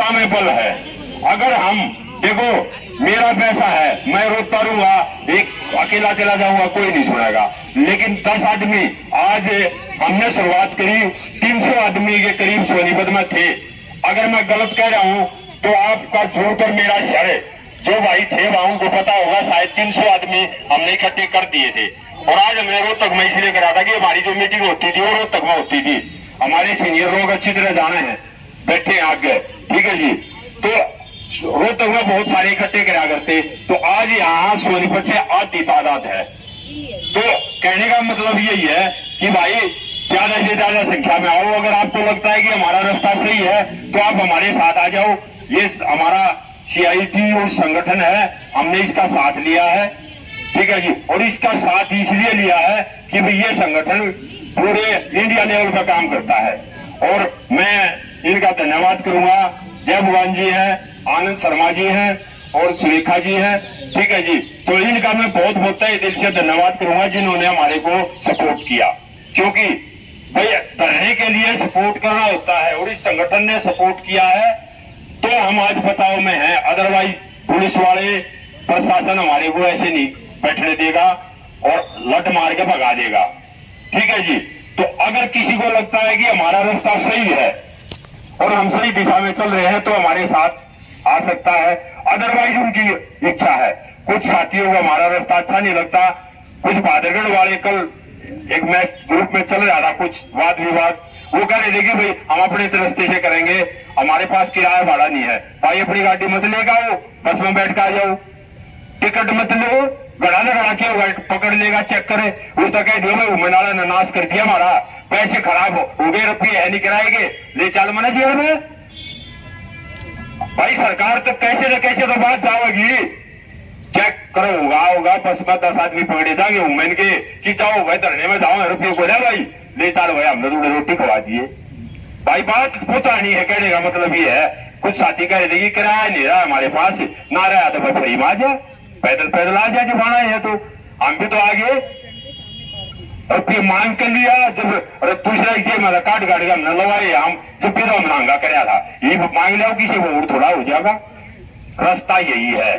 में बल है। अगर हम देखो, मेरा पैसा है, मैं रोता रहूंगा, एक अकेला चला जाऊंगा, कोई नहीं सुनेगा। लेकिन 10 आदमी, आज हमने शुरुआत करी, 300 आदमी के करीब सोनीपत में थे। अगर मैं गलत कह रहा हूं तो आपका झूठ और मेरा शर, जो भाई थे वहां उनको पता होगा, शायद 300 आदमी हमने इकट्ठे कर दिए थे। और आज हमने रोहतक में इसलिए करा था कि हमारी जो मीटिंग होती थी वो रोहतक में होती थी। हमारे सीनियर लोग अच्छी तरह जाने हैं, बैठे हैं आगे, ठीक है जी। तो रोहतक में बहुत सारे इकट्ठे करा करते, तो आज यहाँ सोनीपत से आधी तादाद है। तो कहने का मतलब यही है कि भाई ज्यादा से ज्यादा संख्या में आओ। अगर आपको लगता है कि हमारा रास्ता सही है तो आप हमारे साथ आ जाओ। ये हमारा CIT और संगठन है, हमने इसका साथ लिया है, ठीक है जी। और इसका साथ इसलिए लिया है कि भाई ये संगठन पूरे इंडिया लेवल पर काम करता है। और मैं इनका धन्यवाद करूंगा। जय भगवान जी हैं, आनंद शर्मा जी हैं और सुरेखा जी हैं, ठीक है जी। तो इनका मैं बहुत बहुत दिल से धन्यवाद करूंगा जिन्होंने हमारे को सपोर्ट किया। क्योंकि भाई धरने के लिए सपोर्ट करना होता है और इस संगठन ने सपोर्ट किया है तो हम आज बचाव में हैं। अदरवाइज पुलिस वाले, प्रशासन हमारे को ऐसे नहीं बैठने देगा और लट मार के भगा देगा, ठीक है जी। तो अगर किसी को लगता है कि हमारा रास्ता सही है और हम सही दिशा में चल रहे हैं तो हमारे साथ आ सकता है। अदरवाइज उनकी इच्छा है। कुछ साथियों को हमारा रास्ता अच्छा नहीं लगता। कुछ भादरगढ़ वाले, कल एक मैच ग्रुप में चल रहा था, कुछ वाद विवाद, वो कह रहे थे कि भाई हम अपने रास्ते से करेंगे, हमारे पास किराया भाड़ा नहीं है। भाई अपनी गाड़ी मत लेगा, वो बस में बैठ के आ जाओ, टिकट मत लो, गड़ा ना गड़ा के पकड़ लेगा, चेक करे, उस तक कह दिया भाई उमनाला ने नाश कर दिया, हमारा पैसे खराब हो गए, रुपये है नहीं किराएगे, ले चल मना जेल में। भाई सरकार तो कैसे न कैसे तो बात जाओगी, चेक करो, होगा बस में 10 आदमी पकड़े जाएंगे उमेन के कि जाओ भाई धरने में जाओ, रुपये बोला भाई ले चल भाई, हमने थोड़ी रोटी खवा दिए। भाई बात पहुंचानी है, कहने का मतलब ये है। कुछ साथी कह रहे थे कि किराया नहीं रहा हमारे पास, ना रहा तो भाई आ जा, पैदल पैदल आ जा, जब आना है तो हम भी तो आगे रुपये मांग कर लिया। जब दूसरा मतलब काट काट के हमने लगाए, हम जब भी तो हम महंगा कराया था, ये मांग लो किसी को और थोड़ा हो जाएगा। रास्ता यही है।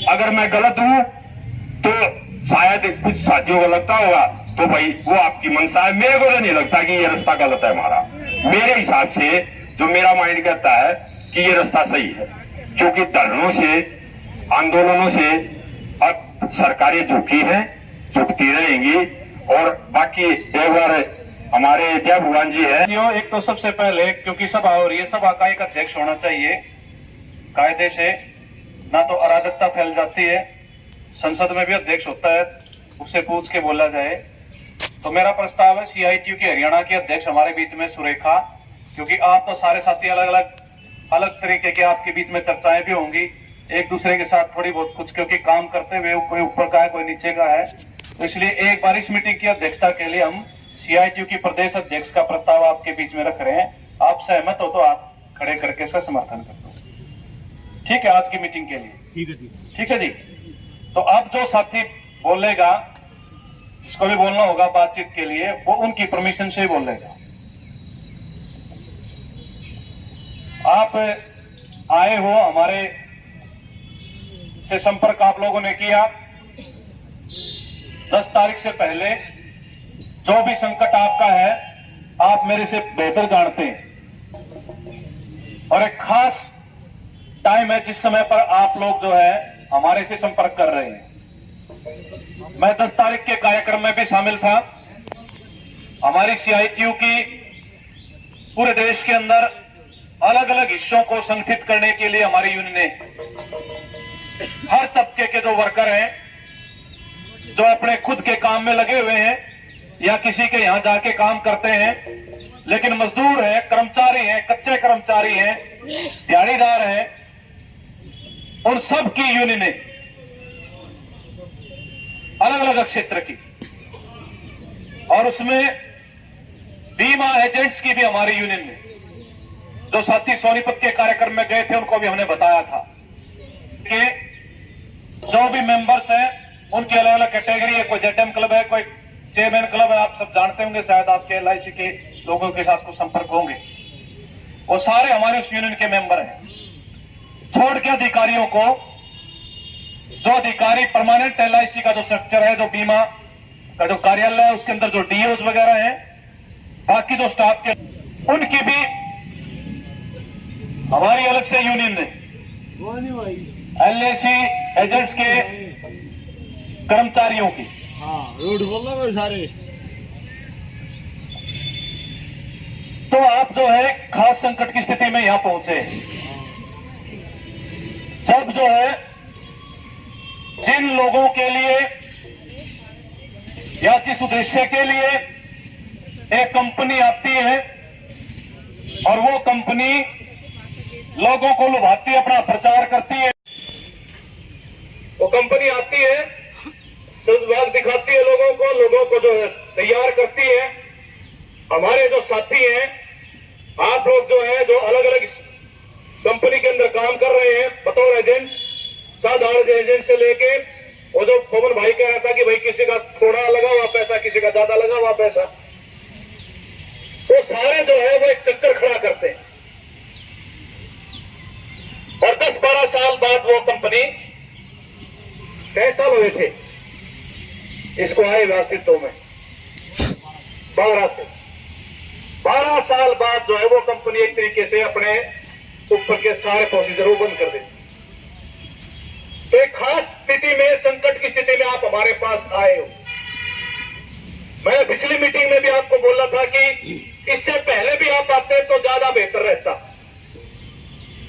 अगर मैं गलत हूं तो शायद कुछ साथियों को लगता होगा, तो भाई वो आपकी मनसा है। मेरे को तो नहीं लगता कि ये रास्ता गलत है हमारा। मेरे हिसाब से जो मेरा माइंड कहता है कि ये रास्ता सही है, क्योंकि धरनों से, आंदोलनों से अब सरकारें झुकी हैं, झुकती रहेंगी। और बाकी एक बार हमारे जय भगवान जी है। एक तो सबसे पहले, क्योंकि सभा हो रही है, सभा का एक अध्यक्ष होना चाहिए कायदे से, ना तो अराजकता फैल जाती है। संसद में भी अध्यक्ष होता है, उससे पूछ के बोला जाए। तो मेरा प्रस्ताव है CITU की हरियाणा की अध्यक्ष हमारे बीच में सुरेखा, क्योंकि आप तो सारे साथी अलग तरीके के आपके बीच में चर्चाएं भी होंगी एक दूसरे के साथ थोड़ी बहुत कुछ, क्योंकि काम करते हुए कोई ऊपर का है कोई नीचे का है। तो इसलिए एक बार इस मीटिंग की अध्यक्षता के लिए हम CITU की प्रदेश अध्यक्ष का प्रस्ताव आपके बीच में रख रहे हैं। आप सहमत हो तो आप खड़े करके इसका समर्थन कर दो, ठीक है, आज की मीटिंग के लिए। ठीक है जी, ठीक है जी। तो अब जो साथी बोलेगा, जिसको भी बोलना होगा बातचीत के लिए, वो उनकी परमिशन से ही बोलेगा। आप आए हो, हमारे से संपर्क आप लोगों ने किया। 10 तारीख से पहले जो भी संकट आपका है, आप मेरे से बेहतर जानते हैं। और एक खास टाइम है जिस समय पर आप लोग जो है हमारे से संपर्क कर रहे हैं। मैं 10 तारीख के कार्यक्रम में भी शामिल था। हमारी CITU की पूरे देश के अंदर अलग अलग हिस्सों को संगठित करने के लिए हमारी यूनियन ने हर तबके के जो वर्कर हैं, जो अपने खुद के काम में लगे हुए हैं या किसी के यहां जाके काम करते हैं, लेकिन मजदूर हैं, कर्मचारी हैं, कच्चे कर्मचारी हैं, दिहाड़ीदार हैं, उन सब की यूनियन ने अलग अलग क्षेत्र की, और उसमें बीमा एजेंट्स की भी हमारी यूनियन ने, जो साथी सोनीपत के कार्यक्रम में गए थे उनको भी हमने बताया था कि जो भी मेंबर्स हैं उनकी अलग अलग कैटेगरी है। कोई ZM क्लब है, कोई चेयरमैन क्लब है, आप सब जानते होंगे, शायद आपके LIC के लोगों के साथ कुछ संपर्क होंगे। वो सारे हमारे उस यूनियन के मेंबर हैं। छोड़ के अधिकारियों को, जो अधिकारी परमानेंट LIC का जो स्ट्रक्चर है, जो बीमा का जो कार्यालय है, उसके अंदर जो DOs वगैरह हैं, बाकी जो स्टाफ के, उनकी भी हमारी अलग से यूनियन ने LIC एजेंट्स के कर्मचारियों की, सारे तो आप जो है खास संकट की स्थिति में यहां पहुंचे। जब जो है जिन लोगों के लिए या जिस उद्देश्य के लिए एक कंपनी आती है और वो कंपनी लोगों को लुभाती है, अपना प्रचार करती है, वो कंपनी आती है, सद्भाव दिखाती है लोगों को जो है तैयार करती है। हमारे जो साथी हैं, आप लोग जो है जो अलग अलग कंपनी के अंदर काम कर रहे हैं बतौर एजेंट, साधारण एजेंट से लेके वो जो पवन भाई कह रहा था कि भाई किसी का थोड़ा लगा हुआ पैसा, किसी का ज्यादा लगा हुआ पैसा, तो सारे जो है वो एक स्ट्रक्चर खड़ा करते हैं और 10-12 साल बाद वो कंपनी, कैसे साल हुए थे इसको आए अस्तित्व में, 12 साल बाद जो है वो कंपनी एक तरीके से अपने ऊपर के सारे प्रोसीजर वो बंद कर देती। तो एक खास स्थिति में, संकट की स्थिति में आप हमारे पास आए हो। मैं पिछली मीटिंग में भी आपको बोला था कि इससे पहले भी आप आते तो ज्यादा बेहतर रहता,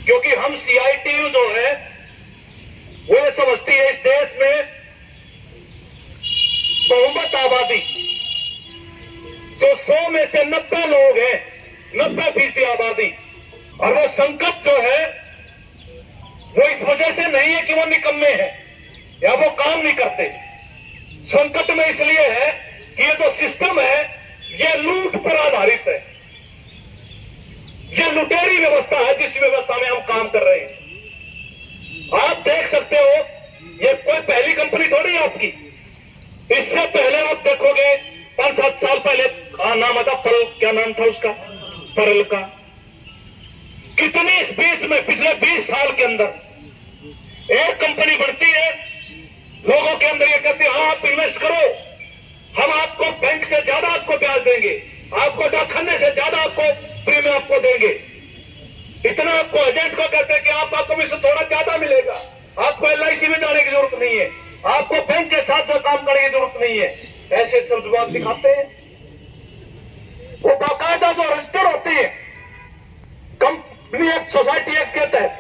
क्योंकि हम CITU जो है वो ये समझती है इस देश में बहुमत आबादी जो 100 में से 90 लोग हैं, 90% आबादी, और वो संकट जो है वो इस वजह से नहीं है कि वो निकम्मे हैं या वो काम नहीं करते। संकट में इसलिए है कि ये जो सिस्टम है ये लूट पर आधारित है, ये लुटेरी व्यवस्था है जिस व्यवस्था में हम काम कर रहे हैं। आप देख सकते हो ये कोई पहली कंपनी थोड़ी है आपकी। इससे पहले आप देखोगे 5-7 साल पहले नाम आता परल, क्या नाम था उसका, परल का। कितनी इस बीच में पिछले 20 साल के अंदर एक कंपनी बढ़ती है, लोगों के अंदर ये कहती है हाँ आप इन्वेस्ट करो, हम आपको बैंक से ज्यादा आपको ब्याज देंगे, आपको डाकखाने से ज्यादा आपको प्रीमियम आपको देंगे। इतना आपको एजेंट को कहते हैं कि आपको भी थोड़ा ज्यादा मिलेगा, आपको LIC में जाने की जरूरत नहीं है, आपको बैंक के साथ जो काम करने की जरूरत नहीं है। ऐसे शब्द दिखाते हैं। वो बाकायदा जो रजिस्टर होती है कंपनी एक्ट, सोसाइटी एक्ट के तहत,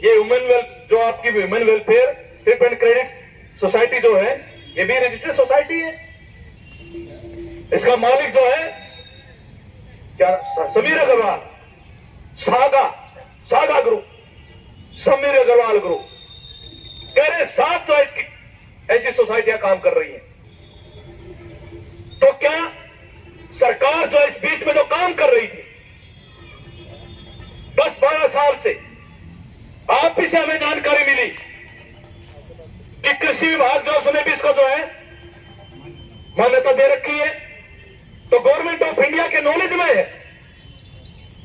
ये ह्यूमन जो आपकी human welfare strip and credit society जो है ये भी रजिस्टर्ड सोसाइटी है। इसका मालिक जो है क्या, Sameer Agarwal, Saga group, Sameer Agarwal group, कह रहे 7 जो इसकी ऐसी सोसाइटियां काम कर रही हैं। तो क्या सरकार जो इस बीच में जो काम कर रही थी 10-12 साल से, आप भी से हमें जानकारी मिली कि कृषि विभाग जो उसने भी इसको जो है मान्यता दे रखी है, तो गवर्नमेंट ऑफ इंडिया के नॉलेज में है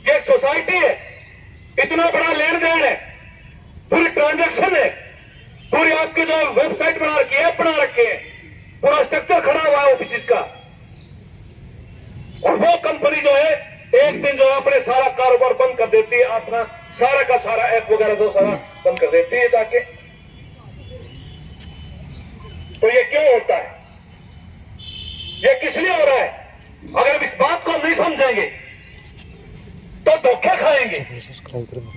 कि एक सोसाइटी है, इतना बड़ा लेन देन है, पूरी ट्रांजैक्शन है, पूरी आपकी जो वेबसाइट बना रखी है, बना रखे हैं, पूरा स्ट्रक्चर खड़ा हुआ है ऑफिस का, और वो कंपनी जो है एक दिन जो है अपने सारा कारोबार बंद कर देती है, अपना सारा का सारा ऐप वगैरह जो सारा बंद कर देती है जाके। तो ये क्यों होता है, ये किस लिए हो रहा है? अगर हम इस बात को नहीं समझेंगे तो धोखे खाएंगे।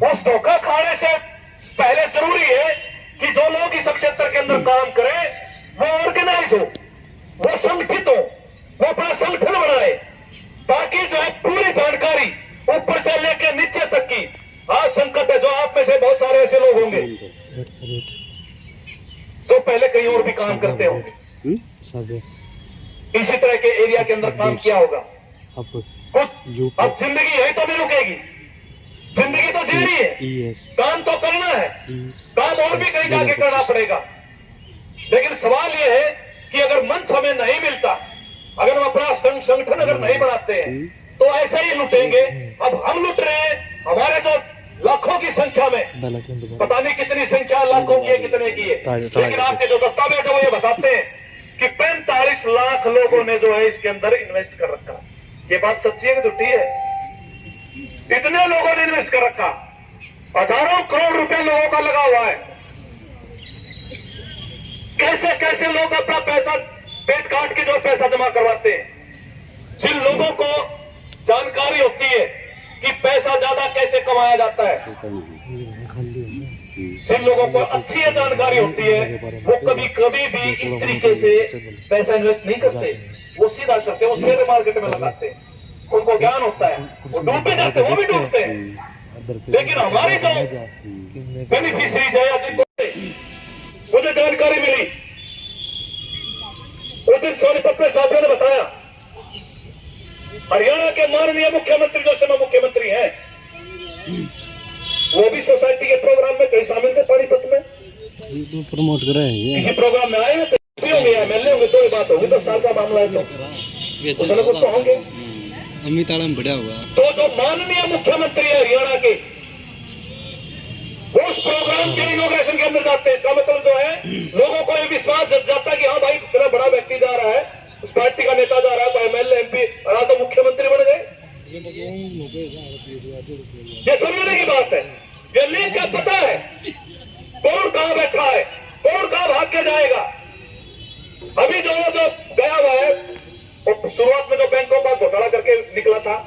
उस धोखा खाने से पहले जरूरी है कि जो लोग इस क्षेत्र के अंदर काम करें वो ऑर्गेनाइज हो, वो संगठित हो, वो अपना संगठन बनाए, ताकि जो है पूरी जानकारी ऊपर से लेकर नीचे तक की। आज संकट है, जो आप में से बहुत सारे ऐसे लोग होंगे जो पहले कहीं और भी काम करते होंगे, इसी तरह के एरिया के अंदर काम किया होगा कुछ। अब जिंदगी यही तो नहीं रुकेगी, जिंदगी तो जीनी है, काम तो करना है, काम और भी कहीं जाके करना पड़ेगा। लेकिन सवाल यह है कि अगर मंच हमें नहीं मिलता, अगर हम अपना संगठन अगर नहीं बनाते हैं, तो ऐसे ही लुटेंगे। अब हम लुट रहे हैं, हमारे जो लाखों की संख्या में, पता नहीं कितनी संख्या लाखों की है कितने की है, लेकिन आपके जो दस्तावेज है वो ये बताते हैं कि 45 लाख लोगों ने जो है इसके अंदर इन्वेस्ट कर रखा। ये बात सच्ची है कि झूठी है? इतने लोगों ने इन्वेस्ट कर रखा, हजारों करोड़ रुपए लोगों का लगा हुआ है। कैसे कैसे लोग अपना पैसा पेट काट के जो पैसा जमा करवाते हैं। जिन लोगों को जानकारी होती है कि पैसा ज्यादा कैसे कमाया जाता है, जिन लोगों को अच्छी जानकारी होती है, वो कभी कभी भी इस तरीके से पैसा इन्वेस्ट नहीं करते, वो सीधा करते हैं, वो शेयर मार्केट में लगाते हैं। उनको ज्ञान होता है, वो डूब भी जाते हैं, वो भी डूबते हैं। लेकिन हमारी जो बेनिफिशरीज है या जिनको मुझे जानकारी मिली, उस दिन सोनीपत में साथियों ने बताया, हरियाणा के माननीय मुख्यमंत्री जो समय मुख्यमंत्री हैं, वो भी सोसाइटी के प्रोग्राम में कहीं शामिल थे। पानीपत में प्रमोट कर रहे हैं, किसी प्रोग्राम में आए हैं, तो होंगे या एमएलए होंगे, दो ही बात होगी। 10 साल का मामला है तो कुछ तो होंगे। अमिताभ बढ़ा हुआ तो जो माननीय मुख्यमंत्री है हरियाणा के, वो उस प्रोग्राम के इनॉग्रेशन के अंदर जाते हैं। इसका मतलब जो है, लोगों को ये विश्वास जग जाता है कि हाँ भाई इतना बड़ा व्यक्ति जा रहा है, उस पार्टी का नेता जा रहा है, एमएलए एमपी, और आज तो मुख्यमंत्री बन गए। ये समझने की बात है। ये लिंक का पता है कौन कहां बैठा है, कौन कहां भाग के जाएगा। अभी जो गया हुआ है, वो शुरुआत में जो बैंकों का घोटाला करके निकला था,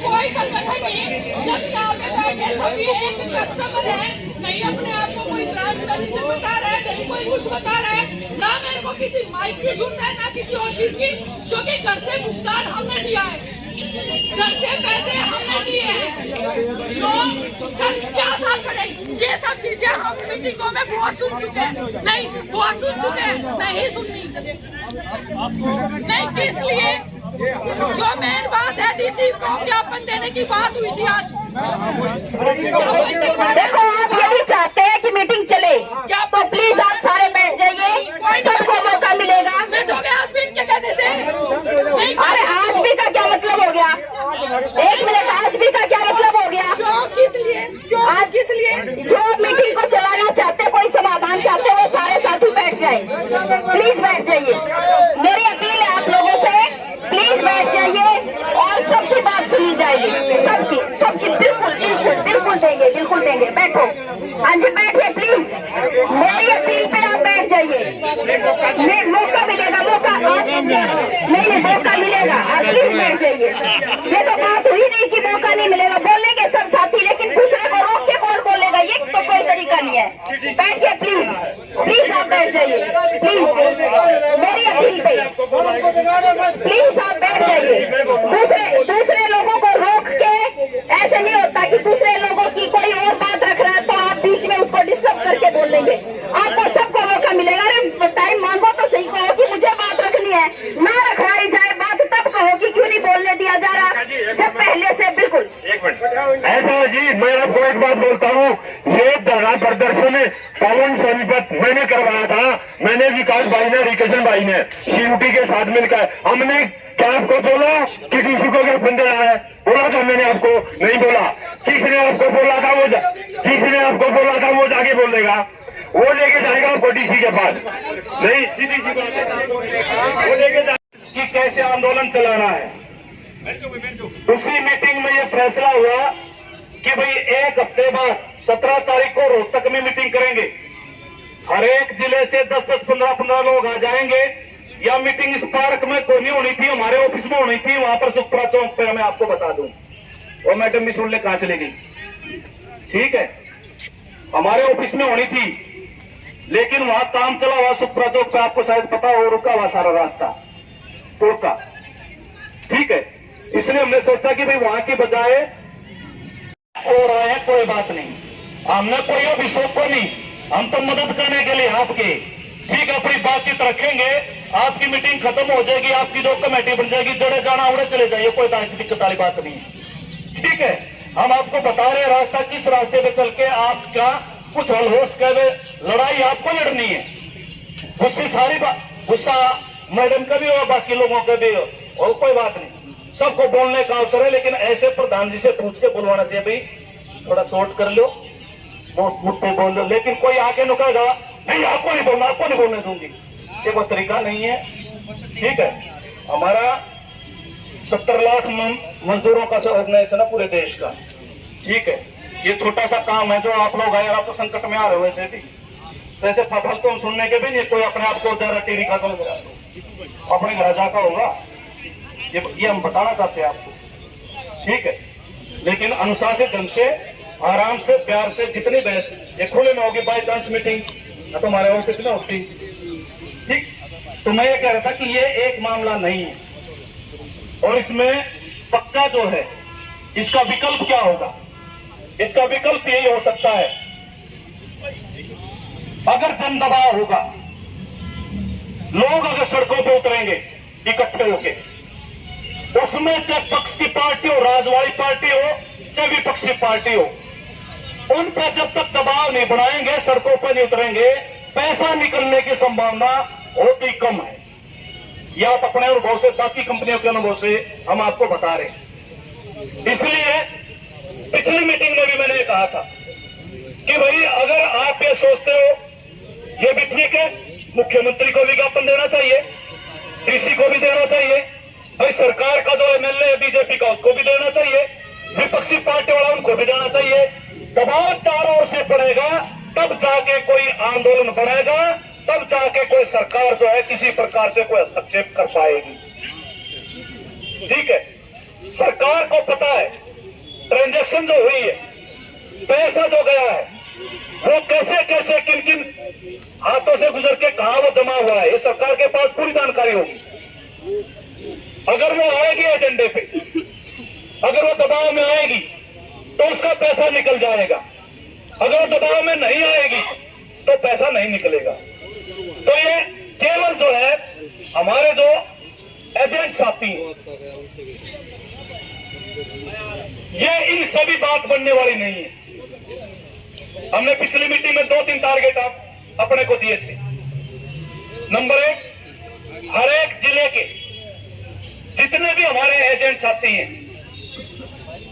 कोई संगठन नहीं, जब यहाँ पे बैठे सभी एक कस्टमर है, नहीं अपने आप को कोई ब्रांच मैनेजर बता रहा है, नहीं कोई कुछ बता रहा है, ना मेरे को किसी माइक की जरूरत है, ना किसी और चीज की, जो कि घर से भुगतान हमने दिया है, घर से पैसे हमने दिए हैं, तो क्या साथ पड़ेगी। ये सब चीजें हम मीटिंगों में बहुत सुन चुके हैं, नहीं बहुत सुन चुके हैं, नहीं सुननी, नहीं किस लिए। जो मेन बात है, डीसी को ज्ञापन देने की बात हुई थी आज। देखो आप यही चाहते हैं कि मीटिंग चले, तो प्लीज आप सारे बैठ जाइए, सबको मौका मिलेगा। बैठोगे आज भी इनके कहने से? नहीं, अरे आज भी का क्या मतलब हो गया? एक मिनट, आज भी का क्या मतलब हो गया? क्यों, किस लिए, क्यों, आज किस लिए? जो मीटिंग को चलाना चाहते, कोई समाधान चाहते, वो सारे साथी बैठ जाए, प्लीज बैठ जाइए। मेरी अपील है आप लोगों से, प्लीज बैठ जाइए और सबकी बात सुनी जाएगी, सबकी सबकी, बिल्कुल बिल्कुल बिल्कुल देंगे, बिल्कुल देंगे। बैठो, हाँ जी बैठिए प्लीज, मेरी अपील पे आप बैठ जाइए। मौका मिलेगा, मौका नहीं मौका मिलेगा, आप प्लीज बैठ जाइए। ये तो बात हुई नहीं कि मौका नहीं मिलेगा, बोलेंगे सब साथी, लेकिन दूसरे को रोक के कौन बोलेगा, ये तो कोई तरीका नहीं है। बैठिए प्लीज, प्लीज आप बैठ जाइए, प्लीज मेरी अपील पे प्लीज आप बैठ जाइए। दूसरे लोगों को रोक के ऐसे नहीं होता कि दूसरे लोगों की कोई और बात रख रहा है तो आप बीच में उसको डिस्टर्ब करके बोल देंगे। आपको सबको मौका मिलेगा। अरे टाइम मांगो तो सही, कहो कि मुझे बात रखनी है, ना रखवाई जाए बात तब कहो कि क्यों नहीं बोलने दिया जा रहा, जब पहले से। बिल्कुल एक मिनट, ऐसा जी मैं आपको एक बात बोलता हूँ, ये धरना प्रदर्शन पवन सोनीपत मैंने करवाया था, मैंने विकास भाई ने, रिकेशन भाई ने, सीयूटी के साथ मिलकर। हमने क्या आपको बोला कि डीसी को ज्ञापन देना है? बोला था मैंने आपको? नहीं बोला। जिसने आपको बोला था वो जाके बोल देगा, वो लेके जाएगा आपको डीसी के पास। नहीं, सीधी सी बात है, वो लेके जाए कि कैसे आंदोलन चलाना है। उसी मीटिंग में ये फैसला हुआ कि भाई एक हफ्ते बाद 17 तारीख को रोहतक में मीटिंग करेंगे। हर एक जिले से 10-10, 15-15 लोग आ जाएंगे। या मीटिंग इस पार्क में कोई नहीं होनी थी, हमारे ऑफिस में होनी थी, वहां पर सुखपुरा चौक पे। मैं आपको बता दूं, और मैडम भी सुन ले कहां चली गई, ठीक है, हमारे ऑफिस में होनी थी, लेकिन वहां काम चला हुआ सुखपुरा चौक पे, आपको शायद पता हो, रुका हुआ सारा रास्ता टोका, ठीक है। इसलिए हमने सोचा कि भाई वहां की बजाय और आए, कोई बात नहीं, हमने कोई अभिषेक को नहीं, हम तो मदद करने के लिए आपके ठीक है, अपनी बातचीत रखेंगे, आपकी मीटिंग खत्म हो जाएगी, आपकी जो कमेटी बन जाएगी, जड़े जाना उड़े चले जाइए, कोई दिक्कत वाली बात नहीं है। ठीक है, हम आपको बता रहे हैं रास्ता, किस रास्ते पे चल के आपका कुछ हल हो सके। लड़ाई आपको लड़नी है, गुस्से सारी बात, गुस्सा मैडम का भी हो, बाकी लोगों का भी हो, और कोई बात नहीं, सबको बोलने का अवसर है। लेकिन ऐसे प्रधान जी से पूछ के बुलवाना चाहिए, भाई थोड़ा शॉर्ट कर लो, मुट्ठे बोल लो, लेकिन कोई आके नुकेगा नहीं, आपको नहीं बोलना, आपको नहीं बोलने दूंगी, ये कोई तरीका नहीं है। ठीक है, हमारा 70 लाख मजदूरों का ऑर्गेनाइजेशन है पूरे देश का। ठीक है, ये छोटा सा काम है जो आप लोग आए, आप तो संकट में आ रहे हो वैसे भी, तो ऐसे फल तो हम सुनने के भी नहीं, कोई अपने आप को ज्यादा टीवी का समझ रहा है, अपने घर जाकर होगा, ये हम बताना चाहते हैं आपको। ठीक है, लेकिन अनुशासित ढंग से, आराम से, प्यार से, जितनी बहस ये खुले में होगी, बाई चांस मीटिंग तो हमारे ऑफिस में होती। ठीक, तो मैं ये कह रहा था कि ये एक मामला नहीं है, और इसमें पक्का जो है, इसका विकल्प क्या होगा? इसका विकल्प यही हो सकता है, अगर जन दबाव होगा, लोग अगर सड़कों पर उतरेंगे इकट्ठे होके, उसमें चाहे पक्ष की पार्टी हो, राजवाड़ी पार्टी हो, चाहे विपक्षी पार्टी हो, उन पर जब तक दबाव नहीं बनाएंगे, सड़कों पर नहीं उतरेंगे, पैसा निकलने की संभावना बहुत ही कम है। यह आप अपने अनुभव से, बाकी कंपनियों के अनुभव से हम आपको बता रहे हैं। इसलिए पिछली मीटिंग में भी मैंने कहा था कि भाई अगर आप ये सोचते हो, ये भी ठीक है, मुख्यमंत्री को भी ज्ञापन देना चाहिए, डीसी को भी देना चाहिए, भाई सरकार का जो एमएलए है बीजेपी का उसको भी देना चाहिए, विपक्षी पार्टी वाला उनको भी देना चाहिए। दबाव चारों ओर से पड़ेगा, तब जाके कोई आंदोलन बढ़ेगा, तब जाके कोई सरकार जो है किसी प्रकार से कोई हस्तक्षेप कर पाएगी। ठीक है, सरकार को पता है ट्रांजैक्शन जो हुई है, पैसा जो गया है, वो कैसे कैसे किन किन हाथों से गुजर के कहां वो जमा हुआ है, ये सरकार के पास पूरी जानकारी होगी। अगर वो आएगी एजेंडे पे, अगर वो दबाव में आएगी तो उसका पैसा निकल जाएगा, अगर वो दबाव में नहीं आएगी तो पैसा नहीं निकलेगा। तो ये केवल जो है हमारे जो एजेंट साथी हैं, ये इन सभी बात बनने वाली नहीं है। हमने पिछली मीटिंग में 2-3 टारगेट अपने को दिए थे। नंबर 1, हर एक जिले के जितने भी हमारे एजेंट साथी हैं,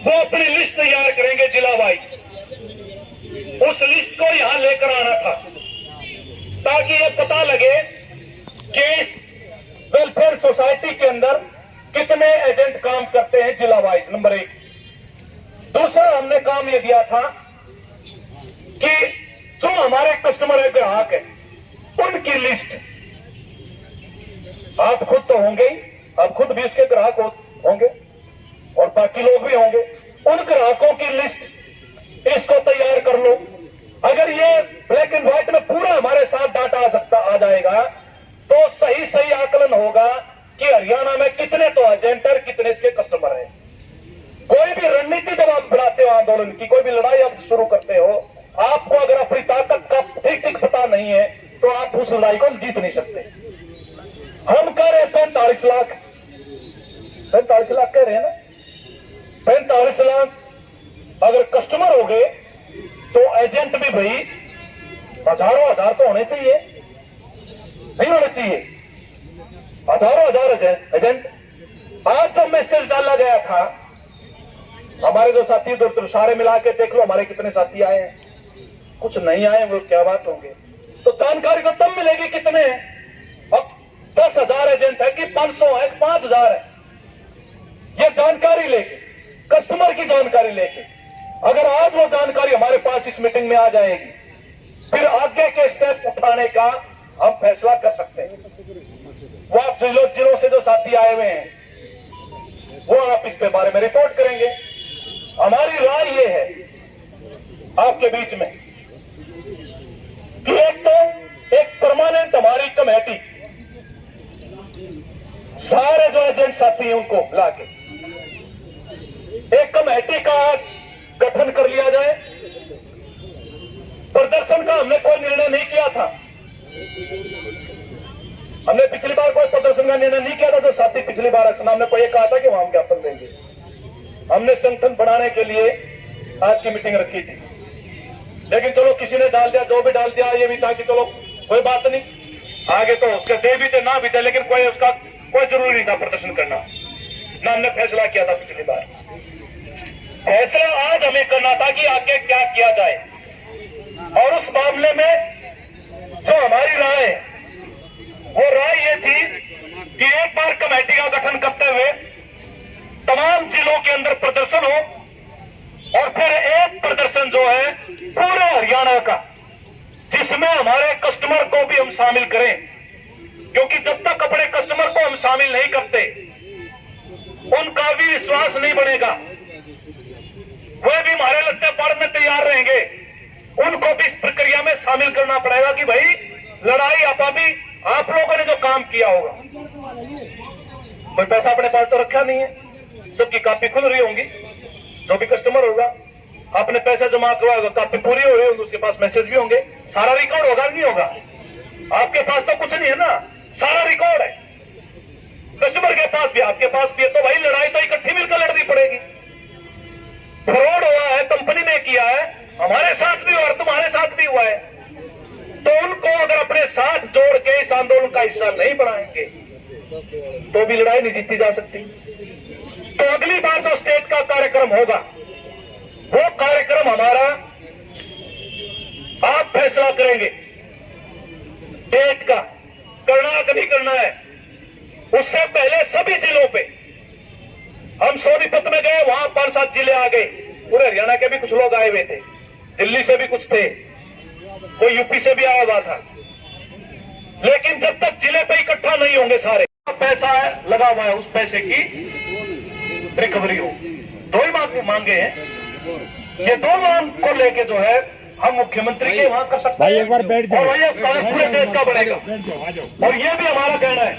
वो अपनी लिस्ट तैयार करेंगे जिला वाइज। उस लिस्ट को यहां लेकर आना था, ताकि ये पता लगे कि इस वेलफेयर सोसाइटी के अंदर कितने एजेंट काम करते हैं जिला वाइज। नंबर 1। दूसरा हमने काम ये दिया था कि जो हमारे कस्टमर है, ग्राहक है, उनकी लिस्ट, आप खुद तो होंगे ही, आप खुद भी उसके ग्राहक होंगे और बाकी लोग भी होंगे, उन ग्राहकों की लिस्ट इसको तैयार कर लो। अगर ये ब्लैक एंड व्हाइट में पूरा हमारे साथ डाटा आ जाएगा, तो सही सही आकलन होगा कि हरियाणा में कितने तो एजेंट है, कितने इसके कस्टमर हैं। कोई भी रणनीति जब आप बढ़ाते हो आंदोलन की, कोई भी लड़ाई आप शुरू करते हो, आपको अगर अपनी ताकत का ठीक पता नहीं है तो आप उस लड़ाई को जीत नहीं सकते। हम कह रहे हैं 45 लाख, 45 लाख कह रहे हैं ना, 45 लाख अगर कस्टमर हो गए तो एजेंट भी भाई हजारों हजार तो होने चाहिए, नहीं होने चाहिए? हजारों हजार एजेंट। आज जो मैसेज डाला गया था, हमारे जो साथी दो सारे मिला के देख लो हमारे कितने साथी आए हैं, कुछ नहीं आए, वो क्या बात होंगे। तो जानकारी को तब मिलेगी कितने हैं। अब 10,000 एजेंट है कि 500 है कि 5,000 है, ये जानकारी लेके, कस्टमर की जानकारी लेके, अगर आज वो जानकारी हमारे पास इस मीटिंग में आ जाएगी, फिर आगे के स्टेप उठाने का हम फैसला कर सकते हैं। वो आप जिलों से जो साथी आए हुए हैं, वो आप इस पे बारे में रिपोर्ट करेंगे। हमारी राय ये है आपके बीच में कि एक तो एक परमानेंट हमारी कमेटी, सारे जो एजेंट साथी हैं उनको लाके एक कमेटी का आज गठन कर लिया जाए। प्रदर्शन का हमने कोई निर्णय नहीं किया था, हमने पिछली बार कोई प्रदर्शन का निर्णय नहीं किया था जो साथी पिछली बार हमने कोई कहा था कि वहां हम ज्ञापन देंगे। हमने संगठन बढ़ाने के लिए आज की मीटिंग रखी थी, लेकिन चलो किसी ने डाल दिया, जो भी डाल दिया ये भी था कि चलो कोई बात नहीं, आगे तो उसके दे भी थे ना भी थे, लेकिन कोई उसका कोई जरूरी नहीं था प्रदर्शन करना ना। हमने फैसला किया था पिछली बार, फैसला आज हमें करना था कि आगे क्या किया जाए। और उस मामले में जो हमारी राय है वो राय ये थी कि एक बार कमेटी का गठन करते हुए तमाम जिलों के अंदर प्रदर्शन हो और फिर एक प्रदर्शन जो है पूरे हरियाणा का, जिसमें हमारे कस्टमर को भी हम शामिल करें, क्योंकि जब तक अपने कस्टमर को हम शामिल नहीं करते उनका भी विश्वास नहीं बनेगा, वे भी हमारे लगते पढ़ने तैयार रहेंगे। उनको भी इस प्रक्रिया में शामिल करना पड़ेगा कि भाई लड़ाई आपा भी आप लोगों ने जो काम किया होगा, कोई पैसा अपने पास तो रखा नहीं है, सबकी कापी खुल रही होंगी, जो भी कस्टमर होगा आपने पैसा जमा करवाया होगा, कापी पूरी हो रही होगी, उसके पास मैसेज भी होंगे, सारा रिकॉर्ड होगा नहीं होगा? आपके पास तो कुछ नहीं है ना, सारा रिकॉर्ड है, कस्टमर के पास भी आपके पास भी है, तो भाई लड़ाई तो इकट्ठी मिलकर लड़नी पड़ेगी। फ्रॉड हुआ है, कंपनी ने किया है, हमारे साथ भी हुआ और तुम्हारे साथ भी हुआ है, तो उनको अगर अपने साथ जोड़ के इस आंदोलन का हिस्सा नहीं बनाएंगे तो भी लड़ाई नहीं जीती जा सकती। तो अगली बार जो स्टेट का कार्यक्रम होगा वो कार्यक्रम हमारा आप फैसला करेंगे, डेट का करना कि नहीं करना है। उससे पहले सभी जिलों पे हम सोनीपत में गए, वहां 5-7 जिले आ गए, पूरे हरियाणा के भी कुछ लोग आए हुए थे, दिल्ली से भी कुछ थे, कोई यूपी से भी आया हुआ था, लेकिन जब तक जिले पे इकट्ठा नहीं होंगे सारे, पैसा है लगा हुआ है, उस पैसे की रिकवरी हो। 2 ही मांगे हैं, ये 2 मांग को लेके जो है हम मुख्यमंत्री के वहां कर सकते हैं, और ये पूरे देश का बनेगा। और ये भी हमारा कहना है